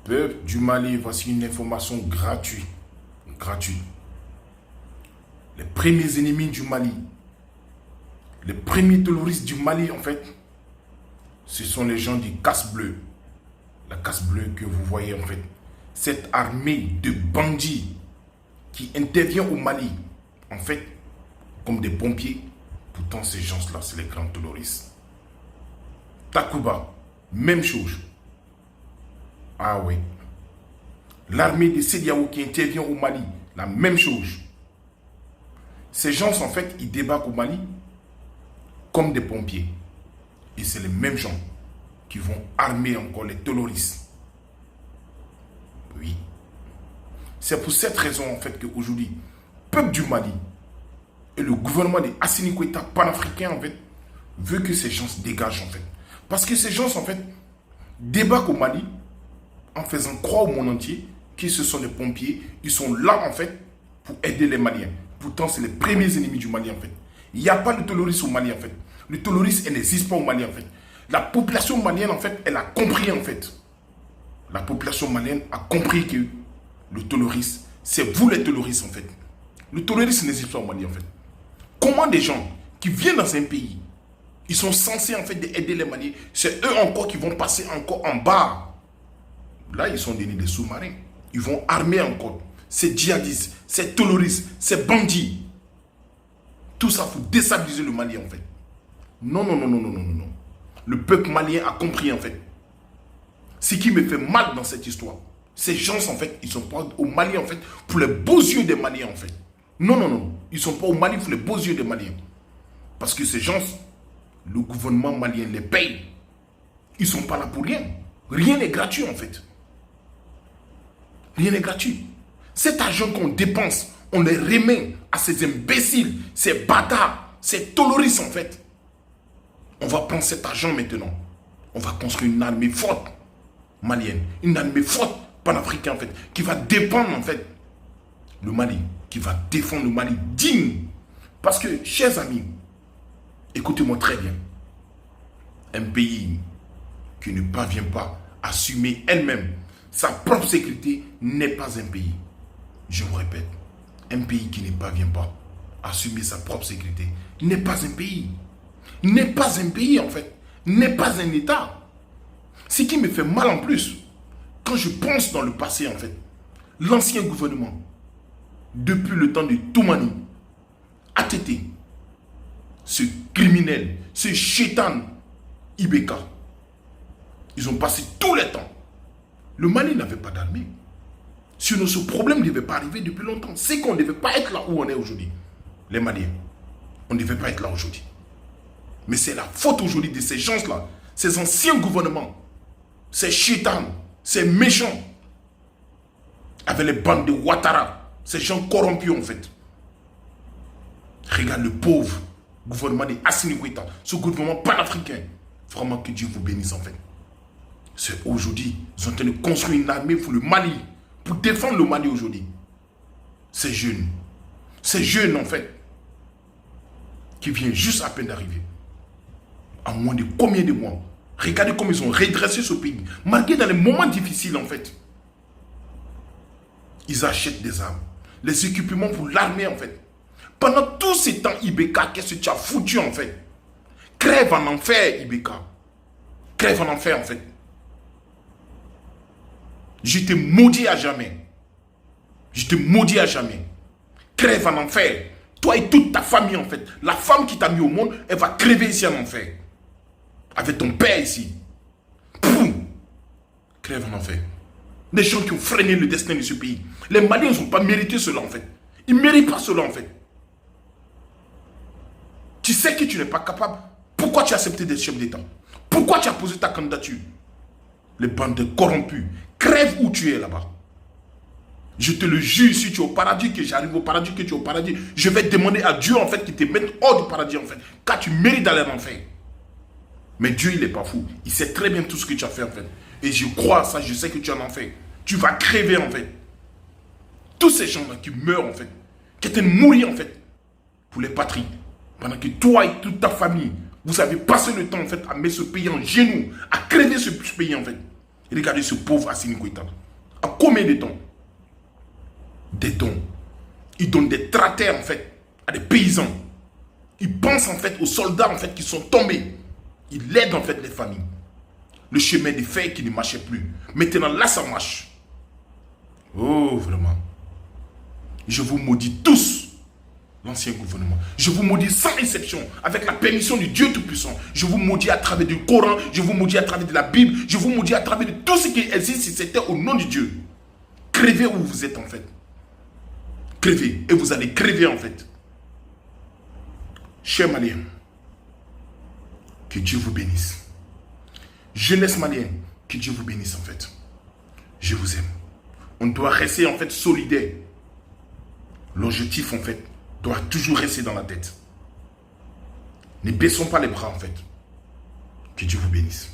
Peuple du Mali, voici une information gratuite. Gratuite. Les premiers ennemis du Mali, les premiers terroristes du Mali, en fait, ce sont les gens du casse-bleu. La casse-bleu que vous voyez, en fait. Cette armée de bandits qui intervient au Mali, en fait, comme des pompiers. Pourtant, ces gens-là, c'est les grands terroristes. Takuba, même chose. Ah oui. L'armée de Sediao qui intervient au Mali, la même chose. Ces gens, en fait, ils débarquent au Mali comme des pompiers. Et c'est les mêmes gens qui vont armer encore les terroristes. Oui. C'est pour cette raison, en fait, qu'aujourd'hui, le peuple du Mali et le gouvernement de Assimi Goïta panafricain, en fait, veut que ces gens se dégagent, en fait. Parce que ces gens, en fait, débarquent au Mali en faisant croire au monde entier que ce sont des pompiers. Ils sont là, en fait, pour aider les Maliens. Pourtant, c'est les premiers ennemis du Mali, en fait. Il n'y a pas de terrorisme au Mali, en fait. Le terrorisme, elle n'existe pas au Mali, en fait. La population malienne, en fait, elle a compris, en fait. La population malienne a compris que le terroriste, c'est vous les terroristes, en fait. Le terrorisme n'existe pas au Mali, en fait. Comment des gens qui viennent dans un pays, ils sont censés, en fait, aider les Maliens, c'est eux encore qui vont passer encore en bas. Là, ils sont donnés des sous-marins. Ils vont armer encore ces djihadistes, ces terroristes, ces bandits. Tout ça pour déstabiliser le Mali, en fait. Non, non, non, non, non, non, non. Le peuple malien a compris, en fait. Ce qui me fait mal dans cette histoire, ces gens, en fait, ils ne sont pas au Mali, en fait, pour les beaux yeux des Maliens, en fait. Non, non, non. Ils ne sont pas au Mali pour les beaux yeux des Maliens. Parce que ces gens, le gouvernement malien les paye. Ils ne sont pas là pour rien. Rien n'est gratuit, en fait. Rien n'est gratuit. Cet argent qu'on dépense, on les remet à ces imbéciles, ces bâtards, ces terroristes, en fait. On va prendre cet argent maintenant. On va construire une armée forte malienne. Une armée forte panafricaine, en fait, qui va défendre, en fait, le Mali. Qui va défendre le Mali digne. Parce que, chers amis, écoutez-moi très bien. Un pays qui ne parvient pas à assumer elle-même sa propre sécurité n'est pas un pays. Je vous répète, un pays qui ne parvient pas à assumer sa propre sécurité n'est pas un pays. N'est pas un pays, en fait. N'est pas un État. Ce qui me fait mal en plus, quand je pense dans le passé, en fait, l'ancien gouvernement, depuis le temps de Toumani, ATT, ce criminel, ce chétan Ibeka, ils ont passé tout le temps. Le Mali n'avait pas d'armée. Sinon, ce problème ne devait pas arriver depuis longtemps. C'est qu'on ne devait pas être là où on est aujourd'hui. Les Maliens, on ne devait pas être là aujourd'hui. Mais c'est la faute aujourd'hui de ces gens-là, ces anciens gouvernements, ces chétans, ces méchants, avec les bandes de Ouattara, ces gens corrompus en fait. Regarde le pauvre gouvernement de Assimi Goïta, ce gouvernement panafricain. Vraiment que Dieu vous bénisse en fait. C'est aujourd'hui, ils sont en train de construire une armée pour le Mali, pour défendre le Mali aujourd'hui. Ces jeunes en fait, qui viennent juste à peine d'arriver. En moins de combien de mois? Regardez comment ils ont redressé ce pays. Malgré dans les moments difficiles en fait. Ils achètent des armes, les équipements pour l'armée en fait. Pendant tous ces temps, Ibeka, qu'est-ce que tu as foutu en fait? Crève en enfer, Ibeka. Crève en enfer en fait. Je te maudis à jamais. Je te maudis à jamais. Crève en enfer. Toi et toute ta famille en fait. La femme qui t'a mis au monde, elle va crever ici en enfer. Avec ton père ici. Poum. Crève en enfer. Les gens qui ont freiné le destin de ce pays. Les Maliens n'ont pas mérité cela en fait. Ils ne méritent pas cela en fait. Tu sais que tu n'es pas capable. Pourquoi tu as accepté d'être chef d'État? Pourquoi tu as posé ta candidature? Les bandes corrompus. Crève où tu es là-bas. Je te le jure, si tu es au paradis, que j'arrive au paradis, que tu es au paradis, je vais demander à Dieu en fait qu'il te mette hors du paradis en fait. Car tu mérites d'aller en enfer. Mais Dieu, il n'est pas fou. Il sait très bien tout ce que tu as fait en fait. Et je crois à ça, je sais que tu en as fait. Tu vas crever en fait. Tous ces gens-là qui meurent en fait, qui étaient mourir en fait, pour les patries. Pendant que toi et toute ta famille, vous avez passé le temps en fait à mettre ce pays en genoux, à crever ce pays en fait. Regardez ce pauvre Assimi Goïta. En combien de temps? Des dons. Il donne des tracteurs en fait à des paysans. Il pense en fait aux soldats en fait qui sont tombés. Il aide en fait les familles. Le chemin de fer qui ne marchait plus. Maintenant là ça marche. Oh vraiment. Je vous maudis tous. L'ancien gouvernement. Je vous maudis sans exception, avec la permission du Dieu Tout-Puissant. Je vous maudis à travers du Coran, je vous maudis à travers de la Bible, je vous maudis à travers de tout ce qui existe si c'était au nom de Dieu. Crevez où vous êtes en fait. Crevez, et vous allez crever en fait. Chers Maliens, que Dieu vous bénisse. Jeunesse malienne, que Dieu vous bénisse en fait. Je vous aime. On doit rester en fait solidaire. L'objectif en fait doit toujours rester dans la tête. Ne baissons pas les bras en fait. Que Dieu vous bénisse.